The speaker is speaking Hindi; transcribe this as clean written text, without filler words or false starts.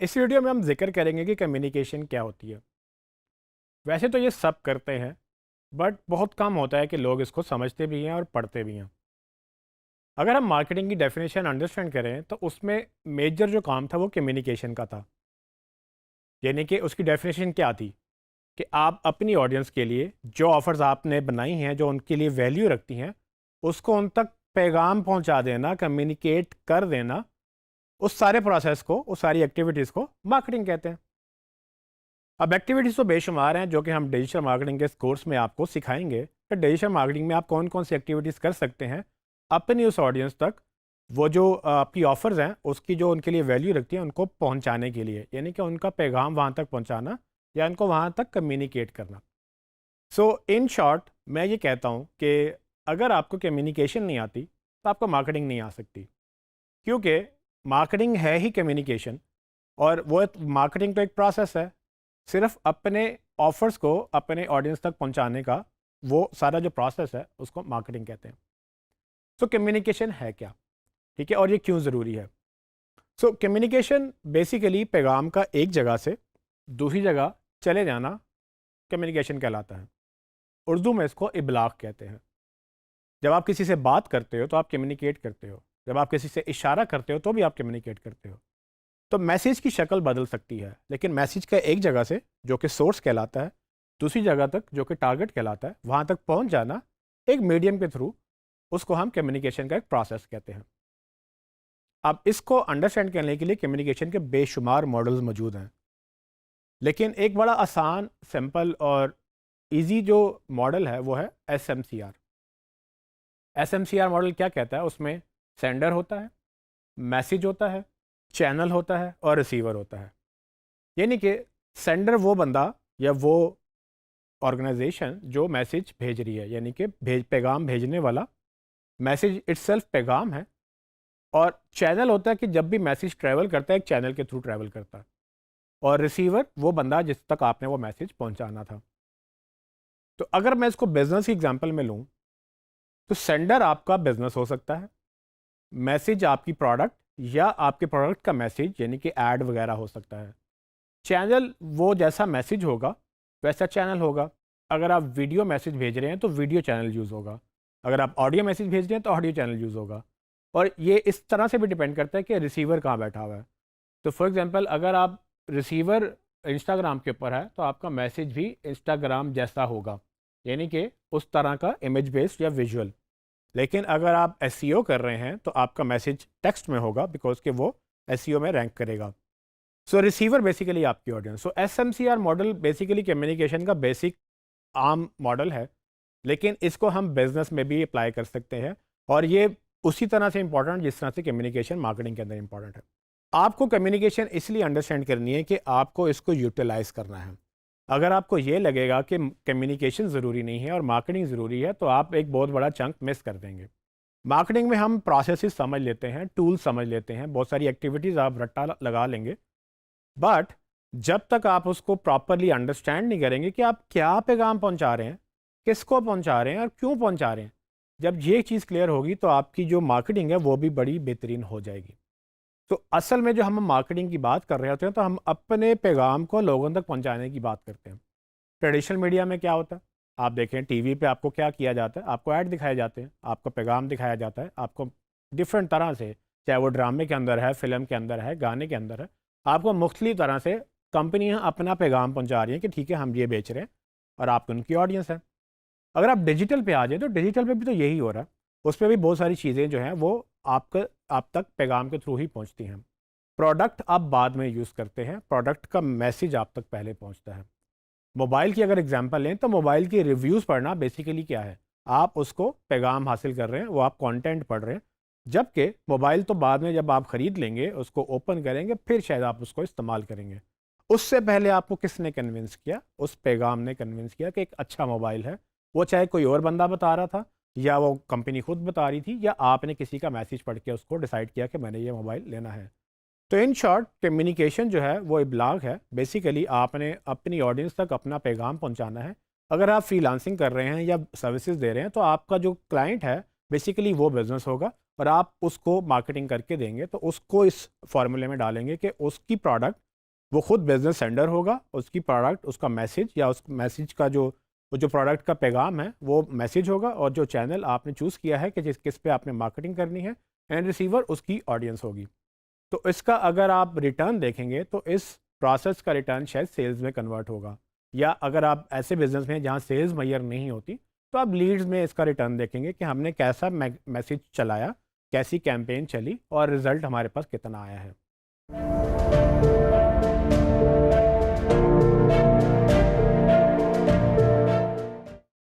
इस वीडियो में हम जिक्र करेंगे कि कम्युनिकेशन क्या होती है। वैसे तो ये सब करते हैं, बट बहुत कम होता है कि लोग इसको समझते भी हैं और पढ़ते भी हैं। अगर हम मार्केटिंग की डेफिनेशन अंडरस्टैंड करें तो उसमें मेजर जो काम था वो कम्युनिकेशन का था। यानी कि उसकी डेफिनेशन क्या थी कि आप अपनी ऑडियंस के लिए जो ऑफ़र्स आपने बनाई हैं, जो उनके लिए वैल्यू रखती हैं, उसको उन तक पैगाम पहुंचा देना, कम्युनिकेट कर देना। उस सारे प्रोसेस को, उस सारी एक्टिविटीज़ को मार्केटिंग कहते हैं। अब एक्टिविटीज़ तो बेशुमार हैं जो कि हम डिजिटल मार्केटिंग के इस कोर्स में आपको सिखाएंगे कि डिजिटल मार्केटिंग में आप कौन कौन सी एक्टिविटीज़ कर सकते हैं अपनी उस ऑडियंस तक, वो जो आपकी ऑफ़र्स हैं उसकी जो उनके लिए वैल्यू रखती है उनको पहुंचाने के लिए, यानी कि उनका पैगाम वहां तक पहुंचाना या उनको वहां तक कम्युनिकेट करना। सो इन शॉर्ट मैं ये कहता हूँ कि अगर आपको कम्युनिकेशन नहीं आती तो आपको मार्केटिंग नहीं आ सकती, क्योंकि मार्केटिंग है ही कम्युनिकेशन। और वो मार्केटिंग तो एक प्रोसेस है, सिर्फ अपने ऑफर्स को अपने ऑडियंस तक पहुंचाने का वो सारा जो प्रोसेस है उसको मार्केटिंग कहते हैं। सो कम्युनिकेशन है क्या, ठीक है, और ये क्यों ज़रूरी है। सो कम्युनिकेशन बेसिकली पैगाम का एक जगह से दूसरी जगह चले जाना कम्युनिकेशन कहलाता है। उर्दू में इसको इबलाग कहते हैं। जब आप किसी से बात करते हो तो आप कम्युनिकेट करते हो, जब आप किसी से इशारा करते हो तो भी आप कम्युनिकेट करते हो। तो मैसेज की शक्ल बदल सकती है, लेकिन मैसेज का एक जगह से जो कि सोर्स कहलाता है दूसरी जगह तक जो कि टारगेट कहलाता है वहाँ तक पहुँच जाना एक मीडियम के थ्रू, उसको हम कम्युनिकेशन का एक प्रोसेस कहते हैं। अब इसको अंडरस्टैंड करने के लिए कम्युनिकेशन के बेशुमार मॉडल्स मौजूद हैं, लेकिन एक बड़ा आसान, सिंपल और इजी जो मॉडल है वो है SMCR। SMCR मॉडल क्या कहता है, उसमें सेंडर होता है, मैसेज होता है, चैनल होता है और रिसीवर होता है। यानी कि सेंडर वो बंदा या वो ऑर्गेनाइजेशन जो मैसेज भेज रही है, यानी कि पैगाम भेजने वाला, मैसेज इटसेल्फ पैगाम है। और चैनल होता है कि जब भी मैसेज ट्रैवल करता है एक चैनल के थ्रू ट्रैवल करता है। और रिसीवर वो बंदा जिस तक आपने वो मैसेज पहुंचाना था। तो अगर मैं इसको बिजनेस की एग्जांपल में लूँ तो सेंडर आपका बिजनेस हो सकता है, मैसेज आपकी प्रोडक्ट या आपके प्रोडक्ट का मैसेज यानी कि ऐड वगैरह हो सकता है। चैनल वो जैसा मैसेज होगा वैसा चैनल होगा। अगर आप वीडियो मैसेज भेज रहे हैं तो वीडियो चैनल यूज़ होगा, अगर आप ऑडियो मैसेज भेज रहे हैं तो ऑडियो चैनल यूज़ होगा। और ये इस तरह से भी डिपेंड करता है कि रिसीवर कहाँ बैठा हुआ है। तो फॉर एग्जांपल अगर आप रिसीवर इंस्टाग्राम के ऊपर है तो आपका मैसेज भी इंस्टाग्राम जैसा होगा, यानी कि उस तरह का इमेज बेस्ड या विजुअल। लेकिन अगर आप एसईओ कर रहे हैं तो आपका मैसेज टेक्स्ट में होगा, बिकॉज कि वो एसईओ में रैंक करेगा। सो रिसीवर बेसिकली आपकी ऑडियंस। सो SMCR मॉडल बेसिकली कम्युनिकेशन का बेसिक आम मॉडल है, लेकिन इसको हम बिजनेस में भी अप्लाई कर सकते हैं। और ये उसी तरह से इंपॉर्टेंट जिस तरह से कम्युनिकेशन मार्केटिंग के अंदर इंपॉर्टेंट है। आपको कम्युनिकेशन इसलिए अंडरस्टैंड करनी है कि आपको इसको यूटिलाइज करना है। अगर आपको ये लगेगा कि कम्युनिकेशन ज़रूरी नहीं है और मार्केटिंग ज़रूरी है तो आप एक बहुत बड़ा चंक मिस कर देंगे। मार्केटिंग में हम प्रोसेसेस समझ लेते हैं, टूल्स समझ लेते हैं, बहुत सारी एक्टिविटीज़ आप रट्टा लगा लेंगे, बट जब तक आप उसको प्रॉपरली अंडरस्टैंड नहीं करेंगे कि आप क्या पैगाम पहुंचा रहे हैं, किसको पहुंचा रहे हैं और क्यों पहुंचा रहे हैं, जब ये चीज़ क्लियर होगी तो आपकी जो मार्केटिंग है वो भी बड़ी बेहतरीन हो जाएगी। तो असल में जो हम मार्केटिंग की बात कर रहे होते हैं तो हम अपने पैगाम को लोगों तक पहुंचाने की बात करते हैं। ट्रेडिशनल मीडिया में क्या होता है, आप देखें टीवी पे आपको क्या किया जाता है, आपको ऐड दिखाए जाते हैं, आपको पैगाम दिखाया जाता है, आपको डिफरेंट तरह से, चाहे वो ड्रामे के अंदर है, फिल्म के अंदर है, गाने के अंदर है, आपको मुख्तलिफ तरह से कंपनियां अपना पैगाम पहुंचा रही हैं कि ठीक है हम ये बेच रहे हैं और आप उनकी ऑडियंस है। अगर आप डिजिटल पे आ जाए तो डिजिटल पे भी तो यही हो रहा है। उस पर भी बहुत सारी चीज़ें जो हैं वो आप तक पैगाम के थ्रू ही पहुंचती हैं। प्रोडक्ट आप बाद में यूज़ करते हैं, प्रोडक्ट का मैसेज आप तक पहले पहुंचता है। मोबाइल की अगर एग्जांपल लें तो मोबाइल की रिव्यूज़ पढ़ना बेसिकली क्या है, आप उसको पैगाम हासिल कर रहे हैं, वो आप कंटेंट पढ़ रहे हैं। जबकि मोबाइल तो बाद में जब आप ख़रीद लेंगे, उसको ओपन करेंगे, फिर शायद आप उसको इस्तेमाल करेंगे। उससे पहले आपको किसने कन्विंस किया, उस पैगाम ने कन्विंस किया कि एक अच्छा मोबाइल है। वो चाहे कोई और बंदा बता रहा था या वो कंपनी खुद बता रही थी या आपने किसी का मैसेज पढ़ के उसको डिसाइड किया कि मैंने ये मोबाइल लेना है। तो इन शॉर्ट कम्युनिकेशन जो है वो इब्लाग है। बेसिकली आपने अपनी ऑडियंस तक अपना पैगाम पहुंचाना है। अगर आप फ्रीलांसिंग कर रहे हैं या सर्विसेज दे रहे हैं तो आपका जो क्लाइंट है बेसिकली वो बिजनेस होगा और आप उसको मार्केटिंग करके देंगे, तो उसको इस फॉर्मूले में डालेंगे कि उसकी प्रोडक्ट वो खुद बिजनेस सेंडर होगा, उसकी प्रोडक्ट, उसका मैसेज या उस मैसेज का जो प्रोडक्ट का पैगाम है वो मैसेज होगा, और जो चैनल आपने चूज़ किया है कि किस पे आपने मार्केटिंग करनी है, एंड रिसीवर उसकी ऑडियंस होगी। तो इसका अगर आप रिटर्न देखेंगे तो इस प्रोसेस का रिटर्न शायद सेल्स में कन्वर्ट होगा, या अगर आप ऐसे बिजनेस में हैं जहाँ सेल्स मैयर नहीं होती, तो आप लीड्स में इसका रिटर्न देखेंगे कि हमने कैसा मैसेज चलाया, कैसी कैंपेन चली और रिजल्ट हमारे पास कितना आया है।